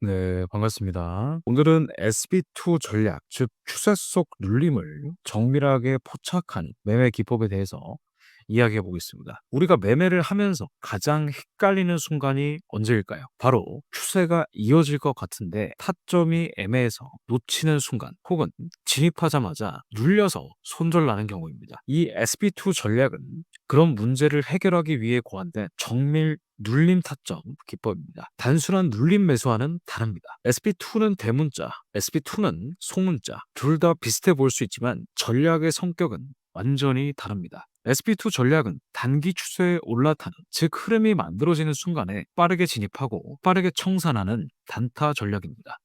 네, 반갑습니다. 오늘은 SB2 전략, 즉 추세 속 눌림을 정밀하게 포착한 매매 기법에 대해서 이야기해 보겠습니다. 우리가 매매를 하면서 가장 헷갈리는 순간이 언제일까요? 바로 추세가 이어질 것 같은데 타점이 애매해서 놓치는 순간, 혹은 진입하자마자 눌려서 손절나는 경우입니다. 이 SB2 전략은 그런 문제를 해결하기 위해 고안된 정밀 눌림 타점 기법입니다. 단순한 눌림 매수와는 다릅니다. SB2는 대문자, SB2는 소문자, 둘 다 비슷해 보일 수 있지만 전략의 성격은 완전히 다릅니다. SB2 전략은 단기 추세에 올라타는, 즉 흐름이 만들어지는 순간에 빠르게 진입하고 빠르게 청산하는 단타 전략입니다.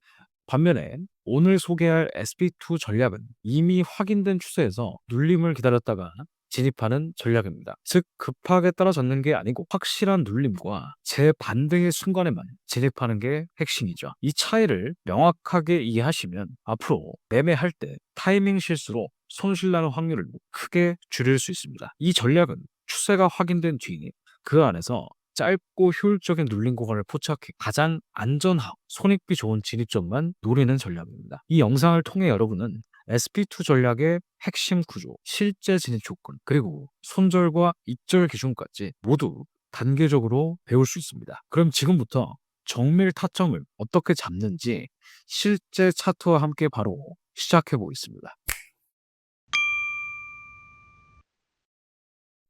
반면에 오늘 소개할 SB2 전략은 이미 확인된 추세에서 눌림을 기다렸다가 진입하는 전략입니다. 즉 급하게 떨어졌는 게 아니고 확실한 눌림과 재반등의 순간에만 진입하는 게 핵심이죠. 이 차이를 명확하게 이해하시면 앞으로 매매할 때 타이밍 실수로 손실나는 확률을 크게 줄일 수 있습니다. 이 전략은 추세가 확인된 뒤 그 안에서 짧고 효율적인 눌림 구간을 포착해 가장 안전하고 손익비 좋은 진입점만 노리는 전략입니다. 이 영상을 통해 여러분은 SP2 전략의 핵심 구조, 실제 진입 조건, 그리고 손절과 입절 기준까지 모두 단계적으로 배울 수 있습니다. 그럼 지금부터 정밀 타점을 어떻게 잡는지 실제 차트와 함께 바로 시작해 보겠습니다.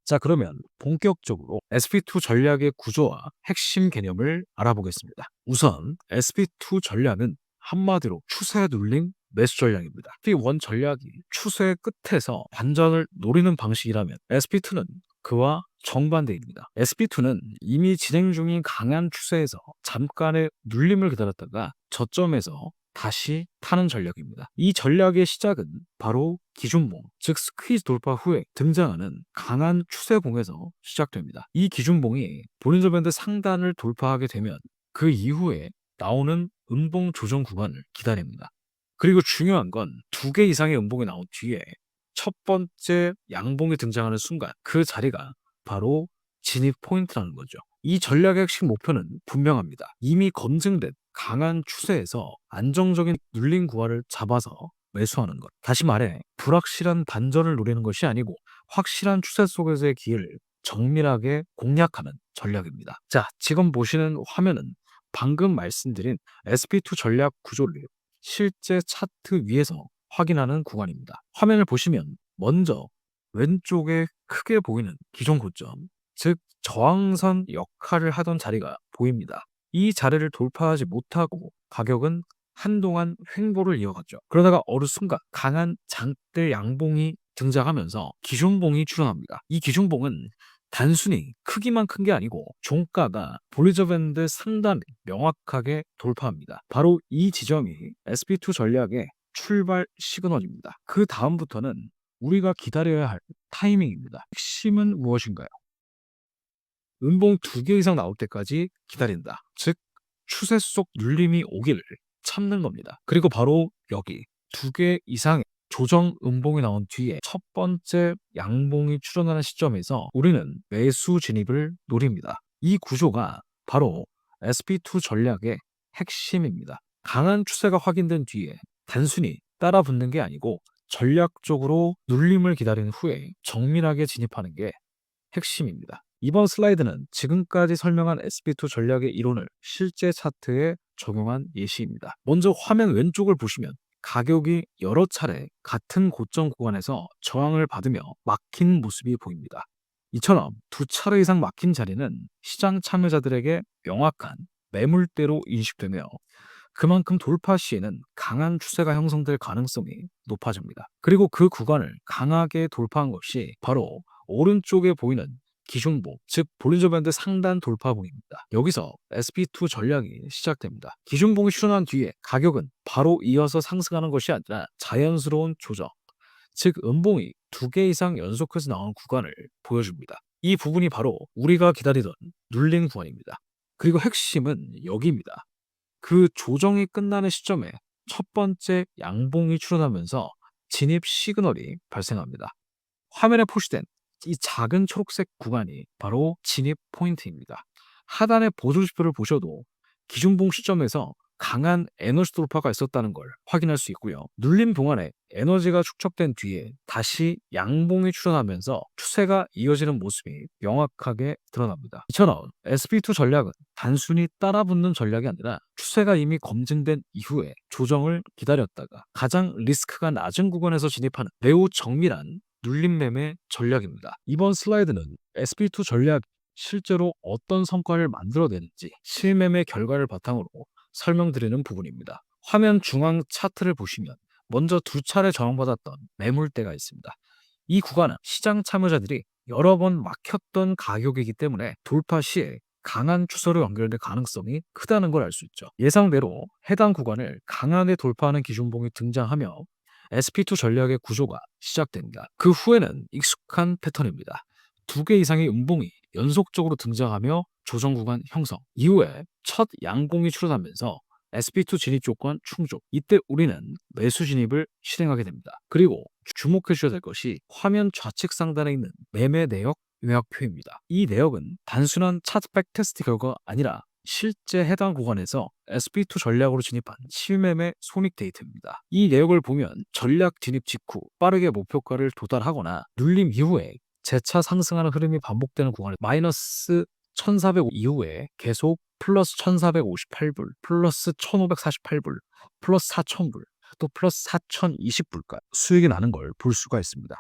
자, 그러면 본격적으로 SP2 전략의 구조와 핵심 개념을 알아보겠습니다. 우선 SP2 전략은 한마디로 추세 눌림 매수 전략입니다. SP1 전략이 추세 끝에서 반전을 노리는 방식이라면 SP2는 그와 정반대입니다. SP2는 이미 진행 중인 강한 추세에서 잠깐의 눌림을 기다렸다가 저점에서 다시 타는 전략입니다. 이 전략의 시작은 바로 기준봉, 즉 스퀴즈 돌파 후에 등장하는 강한 추세봉에서 시작됩니다. 이 기준봉이 볼린저 밴드 상단을 돌파하게 되면 그 이후에 나오는 음봉 조정 구간을 기다립니다. 그리고 중요한 건 두 개 이상의 음봉이 나온 뒤에 첫 번째 양봉이 등장하는 순간 그 자리가 바로 진입 포인트라는 거죠. 이 전략의 핵심 목표는 분명합니다. 이미 검증된 강한 추세에서 안정적인 눌림 구간을 잡아서 매수하는 것. 다시 말해 불확실한 반전을 노리는 것이 아니고 확실한 추세 속에서의 기회를 정밀하게 공략하는 전략입니다. 자, 지금 보시는 화면은 방금 말씀드린 SP2 전략 구조를 실제 차트 위에서 확인하는 구간입니다. 화면을 보시면 먼저 왼쪽에 크게 보이는 기존 고점, 즉 저항선 역할을 하던 자리가 보입니다. 이 자리를 돌파하지 못하고 가격은 한동안 횡보를 이어갔죠. 그러다가 어느 순간 강한 장대 양봉이 등장하면서 기준봉이 출현합니다. 이 기준봉은 단순히 크기만 큰 게 아니고 종가가 볼리저 밴드 상단을 명확하게 돌파합니다. 바로 이 지점이 SP2 전략의 출발 시그널입니다. 그 다음부터는 우리가 기다려야 할 타이밍입니다. 핵심은 무엇인가요? 음봉 두 개 이상 나올 때까지 기다린다. 즉 추세 속 눌림이 오기를 참는 겁니다. 그리고 바로 여기 두 개 이상의 조정 음봉이 나온 뒤에 첫 번째 양봉이 출현하는 시점에서 우리는 매수 진입을 노립니다. 이 구조가 바로 SP2 전략의 핵심입니다. 강한 추세가 확인된 뒤에 단순히 따라 붙는 게 아니고 전략적으로 눌림을 기다린 후에 정밀하게 진입하는 게 핵심입니다. 이번 슬라이드는 지금까지 설명한 SP2 전략의 이론을 실제 차트에 적용한 예시입니다. 먼저 화면 왼쪽을 보시면 가격이 여러 차례 같은 고점 구간에서 저항을 받으며 막힌 모습이 보입니다. 이처럼 두 차례 이상 막힌 자리는 시장 참여자들에게 명확한 매물대로 인식되며 그만큼 돌파 시에는 강한 추세가 형성될 가능성이 높아집니다. 그리고 그 구간을 강하게 돌파한 것이 바로 오른쪽에 보이는 기준봉, 즉 볼린저 밴드 상단 돌파봉입니다. 여기서 SP2 전략이 시작됩니다. 기준봉이 출현한 뒤에 가격은 바로 이어서 상승하는 것이 아니라 자연스러운 조정, 즉 음봉이 두 개 이상 연속해서 나온 구간을 보여줍니다. 이 부분이 바로 우리가 기다리던 눌린 구간입니다. 그리고 핵심은 여기입니다. 그 조정이 끝나는 시점에 첫 번째 양봉이 출현하면서 진입 시그널이 발생합니다. 화면에 표시된 이 작은 초록색 구간이 바로 진입 포인트입니다. 하단의 보조지표를 보셔도 기준봉 시점에서 강한 에너지 돌파가 있었다는 걸 확인할 수 있고요. 눌림 동안에 에너지가 축적된 뒤에 다시 양봉이 출현하면서 추세가 이어지는 모습이 명확하게 드러납니다. 이처럼 SP2 전략은 단순히 따라붙는 전략이 아니라 추세가 이미 검증된 이후에 조정을 기다렸다가 가장 리스크가 낮은 구간에서 진입하는 매우 정밀한 눌림 매매 전략입니다. 이번 슬라이드는 SP2 전략 실제로 어떤 성과를 만들어내는지 실매매 결과를 바탕으로 설명드리는 부분입니다. 화면 중앙 차트를 보시면 먼저 두 차례 저항받았던 매물대가 있습니다. 이 구간은 시장 참여자들이 여러 번 막혔던 가격이기 때문에 돌파 시에 강한 추세로 연결될 가능성이 크다는 걸 알 수 있죠. 예상대로 해당 구간을 강하게 돌파하는 기준봉이 등장하며 SP2 전략의 구조가 시작됩니다. 그 후에는 익숙한 패턴입니다. 두 개 이상의 음봉이 연속적으로 등장하며 조정 구간 형성, 이후에 첫 양봉이 출현하면서 SP2 진입 조건 충족. 이때 우리는 매수 진입을 실행하게 됩니다. 그리고 주목해 주셔야 될 것이 화면 좌측 상단에 있는 매매 내역 요약표입니다. 이 내역은 단순한 차트 백테스트 결과가 아니라 실제 해당 구간에서 SP2 전략으로 진입한 실매매 손익 데이터입니다. 이 내역을 보면 전략 진입 직후 빠르게 목표가를 도달하거나 눌림 이후에 재차 상승하는 흐름이 반복되는 구간에 마이너스 1400 이후에 계속 플러스 1458불, 플러스 1548불, 플러스 4000불, 또 플러스 4020불까지 수익이 나는 걸 볼 수가 있습니다.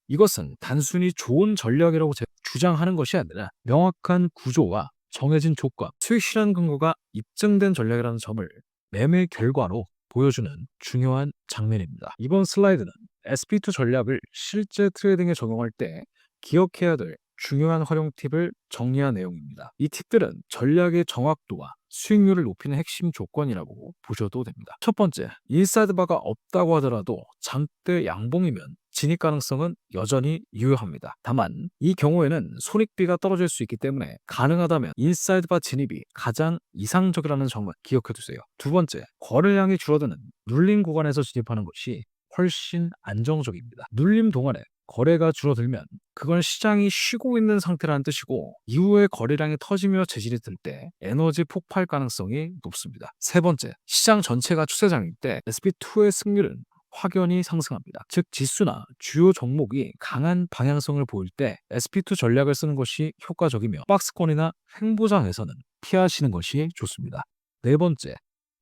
이것은 단순히 좋은 전략이라고 주장하는 것이 아니라 명확한 구조와 정해진 조건, 수익 실현 근거가 입증된 전략이라는 점을 매매 결과로 보여주는 중요한 장면입니다. 이번 슬라이드는 SP2 전략을 실제 트레이딩에 적용할 때 기억해야 될 중요한 활용 팁을 정리한 내용입니다. 이 팁들은 전략의 정확도와 수익률을 높이는 핵심 조건이라고 보셔도 됩니다. 첫 번째, 인사이드 바가 없다고 하더라도 장대 양봉이면 진입 가능성은 여전히 유효합니다. 다만 이 경우에는 손익비가 떨어질 수 있기 때문에 가능하다면 인사이드 바 진입이 가장 이상적이라는 점을 기억해 두세요. 두 번째, 거래량이 줄어드는 눌림 구간에서 진입하는 것이 훨씬 안정적입니다. 눌림 동안에 거래가 줄어들면 그건 시장이 쉬고 있는 상태라는 뜻이고 이후에 거래량이 터지며 재질이 들 때 에너지 폭발 가능성이 높습니다. 세 번째, 시장 전체가 추세장일 때 SP2의 승률은 확연히 상승합니다. 즉 지수나 주요 종목이 강한 방향성을 보일 때 SP2 전략을 쓰는 것이 효과적이며 박스권이나 횡보장에서는 피하시는 것이 좋습니다. 네 번째,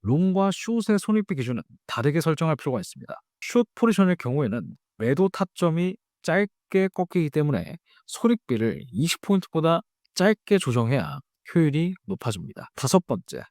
롱과 숏의 손익비 기준은 다르게 설정할 필요가 있습니다. 숏 포지션의 경우에는 매도 타점이 짧게 꺾이기 때문에 손익비를 20포인트보다 짧게 조정해야 효율이 높아집니다. 다섯 번째,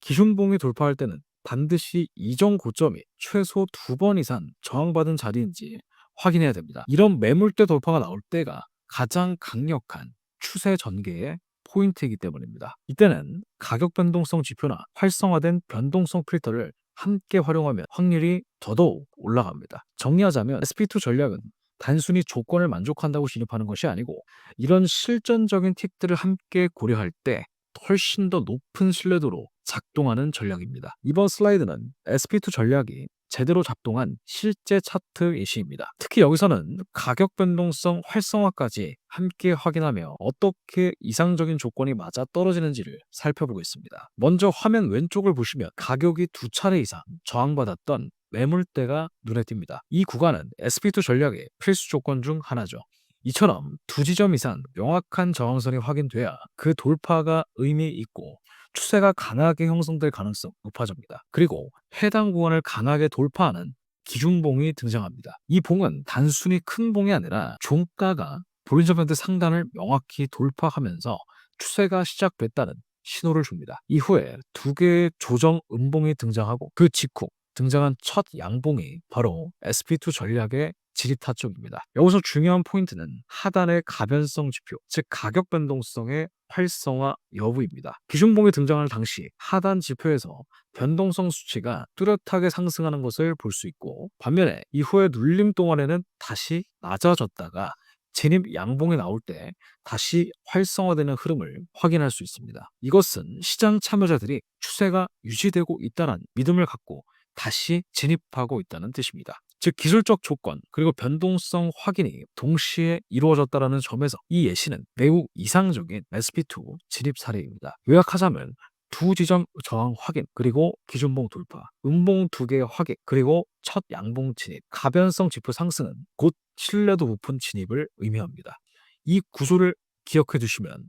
기준봉이 돌파할 때는 반드시 이전 고점이 최소 2번 이상 저항받은 자리인지 확인해야 됩니다. 이런 매물대 돌파가 나올 때가 가장 강력한 추세 전개의 포인트이기 때문입니다. 이때는 가격 변동성 지표나 활성화된 변동성 필터를 함께 활용하면 확률이 더더욱 올라갑니다. 정리하자면 SP2 전략은 단순히 조건을 만족한다고 진입하는 것이 아니고 이런 실전적인 팁들을 함께 고려할 때 훨씬 더 높은 신뢰도로 작동하는 전략입니다. 이번 슬라이드는 SP2 전략이 제대로 작동한 실제 차트 예시입니다. 특히 여기서는 가격 변동성 활성화까지 함께 확인하며 어떻게 이상적인 조건이 맞아 떨어지는지를 살펴보겠습니다. 먼저 화면 왼쪽을 보시면 가격이 두 차례 이상 저항받았던 매물대가 눈에 띕니다. 이 구간은 SP2 전략의 필수 조건 중 하나죠. 이처럼 두 지점 이상 명확한 저항선이 확인돼야 그 돌파가 의미 있고 추세가 강하게 형성될 가능성 높아집니다. 그리고 해당 구간을 강하게 돌파하는 기준봉이 등장합니다. 이 봉은 단순히 큰 봉이 아니라 종가가 볼린저밴드 상단을 명확히 돌파하면서 추세가 시작됐다는 신호를 줍니다. 이후에 두 개의 조정 음봉이 등장하고 그 직후 등장한 첫 양봉이 바로 SP2 전략의 지리타점입니다. 여기서 중요한 포인트는 하단의 가변성 지표, 즉 가격 변동성의 활성화 여부입니다. 기준봉이 등장하는 당시 하단 지표에서 변동성 수치가 뚜렷하게 상승하는 것을 볼 수 있고 반면에 이후에 눌림 동안에는 다시 낮아졌다가 진입 양봉이 나올 때 다시 활성화되는 흐름을 확인할 수 있습니다. 이것은 시장 참여자들이 추세가 유지되고 있다는 믿음을 갖고 다시 진입하고 있다는 뜻입니다. 즉 기술적 조건 그리고 변동성 확인이 동시에 이루어졌다는 점에서 이 예시는 매우 이상적인 SP2 진입 사례입니다. 요약하자면 두 지점 저항 확인, 그리고 기준봉 돌파, 음봉 두 개 확인, 그리고 첫 양봉 진입, 가변성 지표 상승은 곧 신뢰도 높은 진입을 의미합니다. 이 구조를 기억해 두시면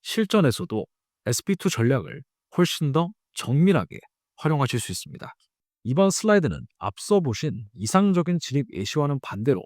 실전에서도 SP2 전략을 훨씬 더 정밀하게 활용하실 수 있습니다. 이번 슬라이드는 앞서 보신 이상적인 진입 예시와는 반대로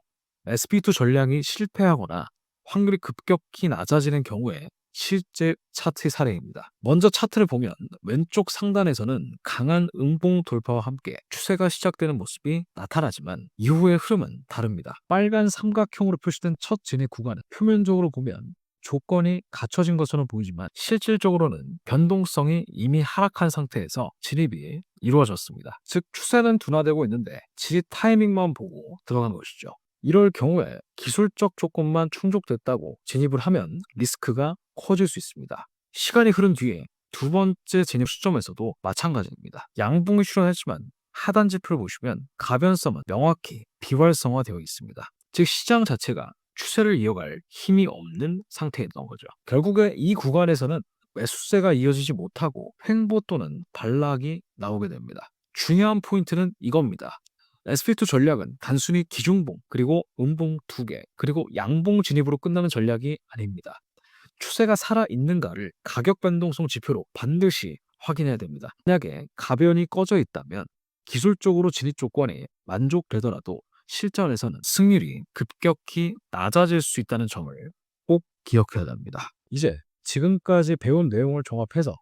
SP2 전략이 실패하거나 확률이 급격히 낮아지는 경우에 실제 차트의 사례입니다. 먼저 차트를 보면 왼쪽 상단에서는 강한 음봉 돌파와 함께 추세가 시작되는 모습이 나타나지만 이후의 흐름은 다릅니다. 빨간 삼각형으로 표시된 첫 진입 구간은 표면적으로 보면 조건이 갖춰진 것처럼 보이지만 실질적으로는 변동성이 이미 하락한 상태에서 진입이 이루어졌습니다. 즉 추세는 둔화되고 있는데 진입 타이밍만 보고 들어간 것이죠. 이럴 경우에 기술적 조건만 충족됐다고 진입을 하면 리스크가 커질 수 있습니다. 시간이 흐른 뒤에 두 번째 진입 시점에서도 마찬가지입니다. 양봉이 출현했지만 하단 지표를 보시면 가변성은 명확히 비활성화되어 있습니다. 즉 시장 자체가 추세를 이어갈 힘이 없는 상태였던 거죠. 결국에 이 구간에서는 매수세가 이어지지 못하고 횡보 또는 반락이 나오게 됩니다. 중요한 포인트는 이겁니다. SP2 전략은 단순히 기중봉, 그리고 음봉 두 개, 그리고 양봉 진입으로 끝나는 전략이 아닙니다. 추세가 살아있는가를 가격 변동성 지표로 반드시 확인해야 됩니다. 만약에 가변이 꺼져 있다면 기술적으로 진입 조건이 만족되더라도 실전에서는 승률이 급격히 낮아질 수 있다는 점을 꼭 기억해야 합니다. 이제 지금까지 배운 내용을 종합해서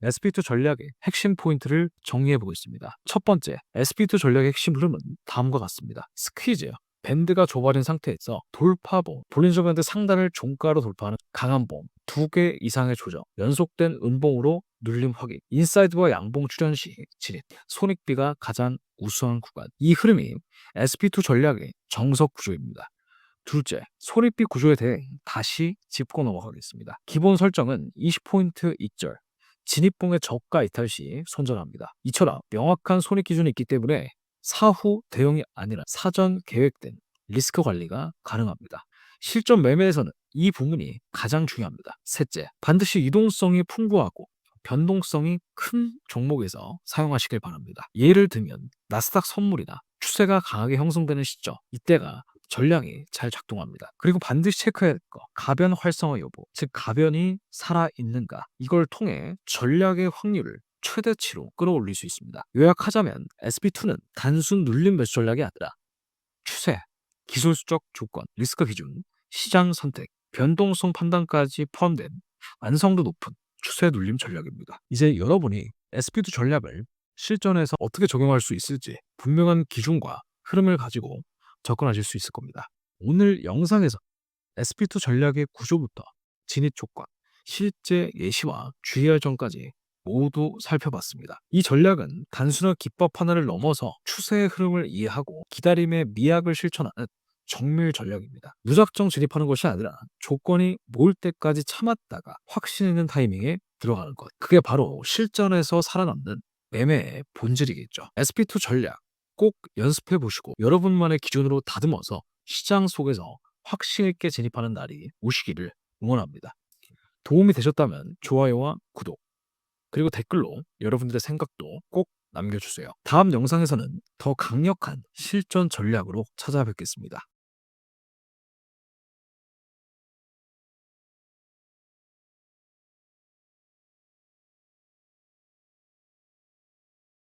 SP2 전략의 핵심 포인트를 정리해 보겠습니다. 첫 번째, SP2 전략의 핵심 흐름은 다음과 같습니다. 스퀴즈, 밴드가 좁아진 상태에서 돌파봉, 볼린저 밴드 상단을 종가로 돌파하는 강한 봉, 두 개 이상의 조정, 연속된 음봉으로 눌림 확인, 인사이드와 양봉 출현 시 진입, 손익비가 가장 우수한 구간. 이 흐름이 SP2 전략의 정석 구조입니다. 둘째, 손익비 구조에 대해 다시 짚고 넘어가겠습니다. 기본 설정은 20포인트 익절, 진입봉의 저가 이탈 시 손절합니다. 이처럼 명확한 손익 기준이 있기 때문에 사후 대응이 아니라 사전 계획된 리스크 관리가 가능합니다. 실전 매매에서는 이 부분이 가장 중요합니다. 셋째, 반드시 이동성이 풍부하고 변동성이 큰 종목에서 사용하시길 바랍니다. 예를 들면 나스닥 선물이나 추세가 강하게 형성되는 시점, 이때가 전략이 잘 작동합니다. 그리고 반드시 체크해야 할 거, 가변 활성화 여부, 즉 가변이 살아있는가, 이걸 통해 전략의 확률을 최대치로 끌어올릴 수 있습니다. 요약하자면 SP2는 단순 눌림 매수 전략이 아니라 추세, 기술적 조건, 리스크 기준, 시장 선택, 변동성 판단까지 포함된 완성도 높은 추세 눌림 전략입니다. 이제 여러분이 SP2 전략을 실전에서 어떻게 적용할 수 있을지 분명한 기준과 흐름을 가지고 접근하실 수 있을 겁니다. 오늘 영상에서 SP2 전략의 구조부터 진입 조건, 실제 예시와 주의할 점까지 모두 살펴봤습니다. 이 전략은 단순한 기법 하나를 넘어서 추세의 흐름을 이해하고 기다림의 미학을 실천하는 정밀 전략입니다. 무작정 진입하는 것이 아니라 조건이 모을 때까지 참았다가 확신 있는 타이밍에 들어가는 것. 그게 바로 실전에서 살아남는 매매의 본질이겠죠. SP2 전략 꼭 연습해 보시고 여러분만의 기준으로 다듬어서 시장 속에서 확신 있게 진입하는 날이 오시기를 응원합니다. 도움이 되셨다면 좋아요와 구독, 그리고 댓글로 여러분들의 생각도 꼭 남겨주세요. 다음 영상에서는 더 강력한 실전 전략으로 찾아뵙겠습니다.